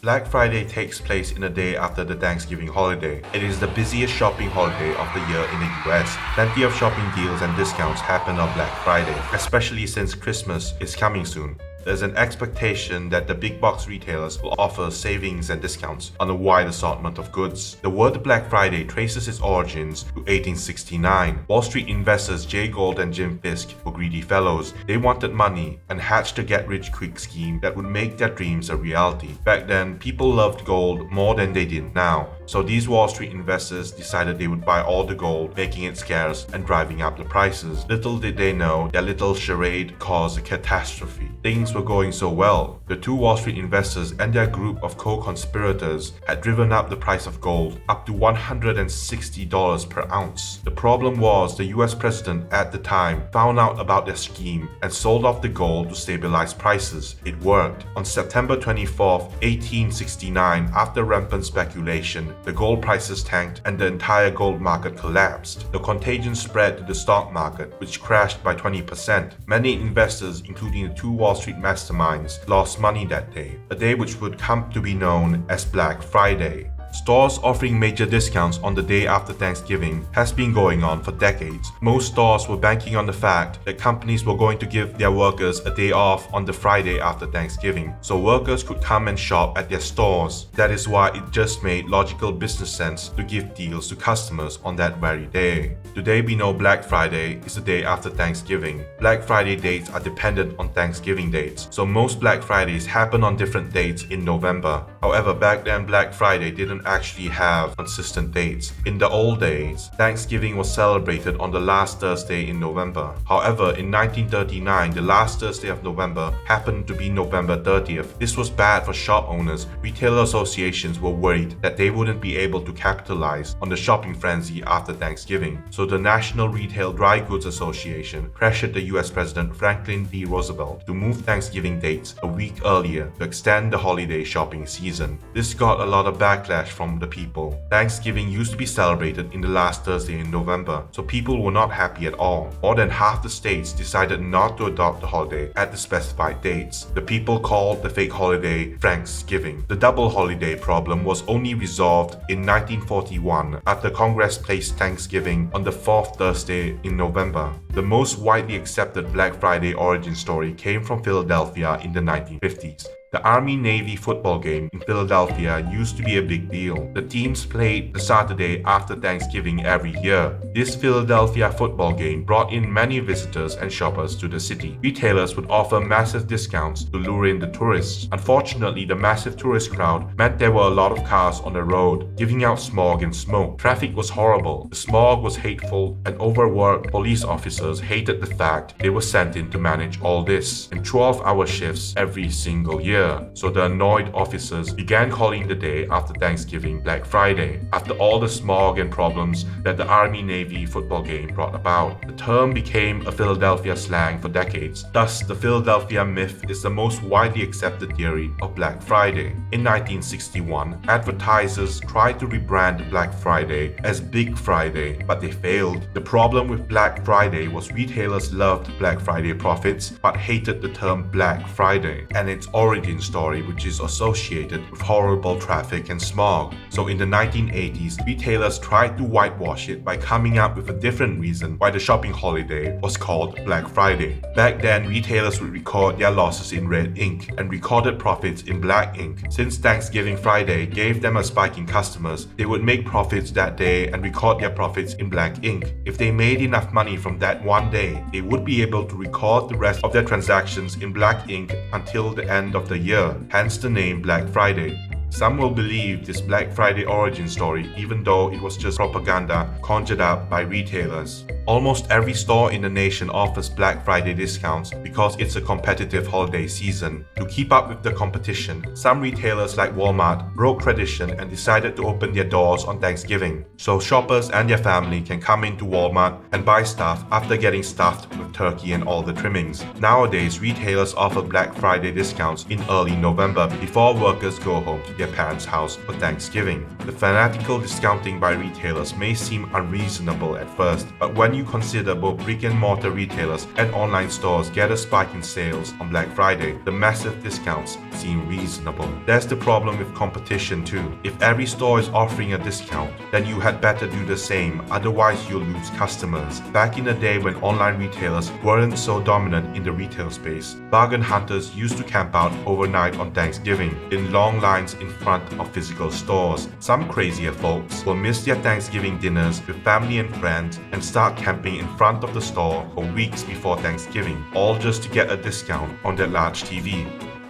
Black Friday takes place in the day after the Thanksgiving holiday. It is the busiest shopping holiday of the year in the US. Plenty of shopping deals and discounts happen on Black Friday, especially since Christmas is coming soon. There's an expectation that the big box retailers will offer savings and discounts on a wide assortment of goods. The word Black Friday traces its origins to 1869. Wall Street investors Gould and Fisk were greedy fellows. They wanted money and hatched a get-rich-quick scheme that would make their dreams a reality. Back then, people loved gold more than they did now. So these Wall Street investors decided they would buy all the gold, making it scarce and driving up the prices. Little did they know their little charade caused a catastrophe. Things were going so well. The two Wall Street investors and their group of co-conspirators had driven up the price of gold up to $160 per ounce. The problem was the US president at the time found out about their scheme and sold off the gold to stabilize prices. It worked. On September 24, 1869, after rampant speculation, the gold prices tanked and the entire gold market collapsed. The contagion spread to the stock market, which crashed by 20%. Many investors, including the two Wall Street masterminds, lost money that day, a day which would come to be known as Black Friday. Stores offering major discounts on the day after Thanksgiving has been going on for decades. Most stores were banking on the fact that companies were going to give their workers a day off on the Friday after Thanksgiving, so workers could come and shop at their stores. That is why it just made logical business sense to give deals to customers on that very day. Today we know Black Friday is the day after Thanksgiving. Black Friday dates are dependent on Thanksgiving dates, so most Black Fridays happen on different dates in November. However, back then Black Friday didn't actually have consistent dates. In the old days, Thanksgiving was celebrated on the last Thursday in November. However, in 1939, the last Thursday of November happened to be November 30th. This was bad for shop owners. Retailer associations were worried that they wouldn't be able to capitalize on the shopping frenzy after Thanksgiving. So the National Retail Dry Goods Association pressured the US President Franklin D. Roosevelt to move Thanksgiving dates a week earlier to extend the holiday shopping season. This got a lot of backlash from the people. Thanksgiving used to be celebrated in the last Thursday in November, so people were not happy at all. More than half the states decided not to adopt the holiday at the specified dates. The people called the fake holiday Franksgiving. The double holiday problem was only resolved in 1941 after Congress placed Thanksgiving on the fourth Thursday in November. The most widely accepted Black Friday origin story came from Philadelphia in the 1950s. The Army-Navy football game in Philadelphia used to be a big deal. The teams played the Saturday after Thanksgiving every year. This Philadelphia football game brought in many visitors and shoppers to the city. Retailers would offer massive discounts to lure in the tourists. Unfortunately, the massive tourist crowd meant there were a lot of cars on the road, giving out smog and smoke. Traffic was horrible. The smog was hateful, and overworked police officers hated the fact they were sent in to manage all this in 12-hour shifts every single year. So the annoyed officers began calling the day after Thanksgiving Black Friday, after all the smog and problems that the Army-Navy football game brought about. The term became a Philadelphia slang for decades. Thus, the Philadelphia myth is the most widely accepted theory of Black Friday. In 1961, advertisers tried to rebrand Black Friday as Big Friday, but they failed. The problem with Black Friday was retailers loved Black Friday profits, but hated the term Black Friday and its origin story, which is associated with horrible traffic and smog. So in the 1980s, retailers tried to whitewash it by coming up with a different reason why the shopping holiday was called Black Friday. Back then, retailers would record their losses in red ink and recorded profits in black ink. Since Thanksgiving Friday gave them a spike in customers, they would make profits that day and record their profits in black ink. If they made enough money from that one day, they would be able to record the rest of their transactions in black ink until the end of the year, hence the name Black Friday. Some will believe this Black Friday origin story even though it was just propaganda conjured up by retailers. Almost every store in the nation offers Black Friday discounts because it's a competitive holiday season. To keep up with the competition, some retailers like Walmart broke tradition and decided to open their doors on Thanksgiving, so shoppers and their family can come into Walmart and buy stuff after getting stuffed with turkey and all the trimmings. Nowadays, retailers offer Black Friday discounts in early November before workers go home to their parents' house for Thanksgiving. The fanatical discounting by retailers may seem unreasonable at first, but when you consider both brick-and-mortar retailers and online stores get a spike in sales on Black Friday, the massive discounts seem reasonable. There's the problem with competition too. If every store is offering a discount, then you had better do the same, otherwise you'll lose customers. Back in the day when online retailers weren't so dominant in the retail space, bargain hunters used to camp out overnight on Thanksgiving in long lines in front of physical stores. Some crazier folks will miss their Thanksgiving dinners with family and friends and start camping in front of the store for weeks before Thanksgiving, all just to get a discount on their large TV.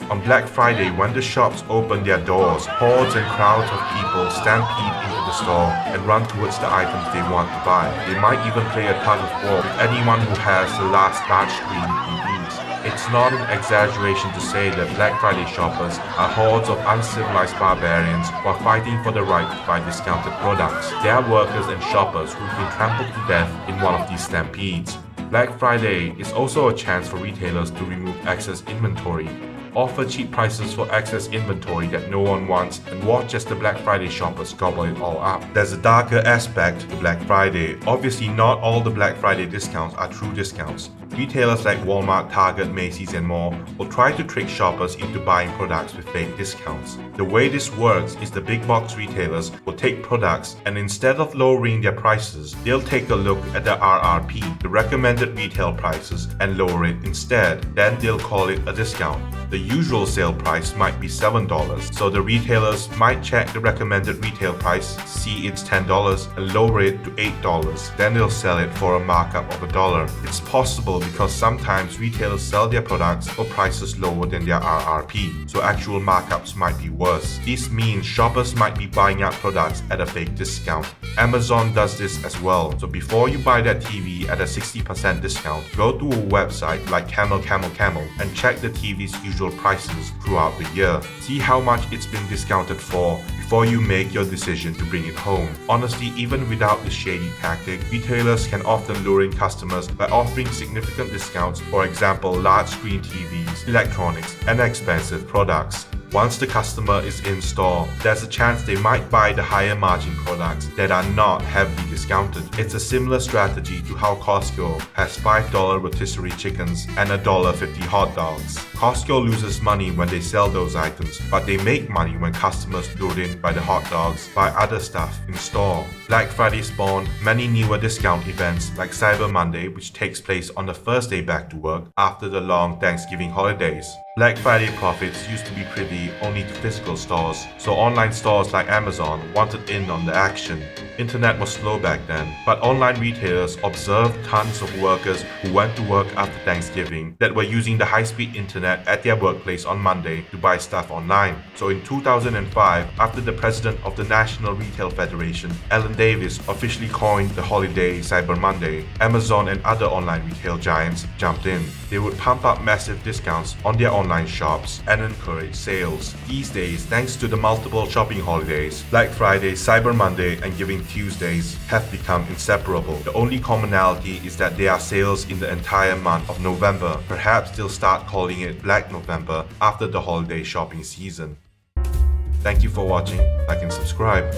On Black Friday, when the shops open their doors, hordes and crowds of people stampede into the store and run towards the items they want to buy. They might even play a tug of war with anyone who has the last large screen TVs. It's not an exaggeration to say that Black Friday shoppers are hordes of uncivilized barbarians while fighting for the right to buy discounted products. They are workers and shoppers who've been trampled to death in one of these stampedes. Black Friday is also a chance for retailers to remove excess inventory, offer cheap prices for excess inventory that no one wants, and watch as the Black Friday shoppers gobble it all up. There's a darker aspect to Black Friday. Obviously, not all the Black Friday discounts are true discounts. Retailers like Walmart, Target, Macy's, and more will try to trick shoppers into buying products with fake discounts. The way this works is the big box retailers will take products and instead of lowering their prices, they'll take a look at the RRP, the recommended retail prices, and lower it instead. Then they'll call it a discount. The usual sale price might be $7, so the retailers might check the recommended retail price, see it's $10, and lower it to $8. Then they'll sell it for a markup of $1. It's possible because sometimes retailers sell their products for prices lower than their RRP, so actual markups might be worse. This means shoppers might be buying out products at a fake discount. Amazon does this as well, so before you buy that TV at a 60% discount, go to a website like Camel and check the TV's usual prices throughout the year. See how much it's been discounted for before you make your decision to bring it home. Honestly, even without this shady tactic, retailers can often lure in customers by offering significant discounts, for example, large screen TVs, electronics, and expensive products. Once the customer is in store, there's a chance they might buy the higher margin products that are not heavily discounted. It's a similar strategy to how Costco has $5 rotisserie chickens and $1.50 hot dogs. Costco loses money when they sell those items, but they make money when customers lured in by the hot dogs, buy other stuff in store. Black Friday spawned many newer discount events like Cyber Monday, which takes place on the first day back to work after the long Thanksgiving holidays. Black Friday profits used to be privy only to physical stores, so online stores like Amazon wanted in on the action. Internet was slow back then, but online retailers observed tons of workers who went to work after Thanksgiving that were using the high-speed internet at their workplace on Monday to buy stuff online. So in 2005, after the president of the National Retail Federation, Alan Davis, officially coined the holiday Cyber Monday, Amazon and other online retail giants jumped in. They would pump up massive discounts on their online shops and encourage sales. These days, thanks to the multiple shopping holidays, Black Friday, Cyber Monday, and Giving Tuesdays have become inseparable. The only commonality is that there are sales in the entire month of November. Perhaps they'll start calling it Black November after the holiday shopping season. Thank you for watching. Like and subscribe.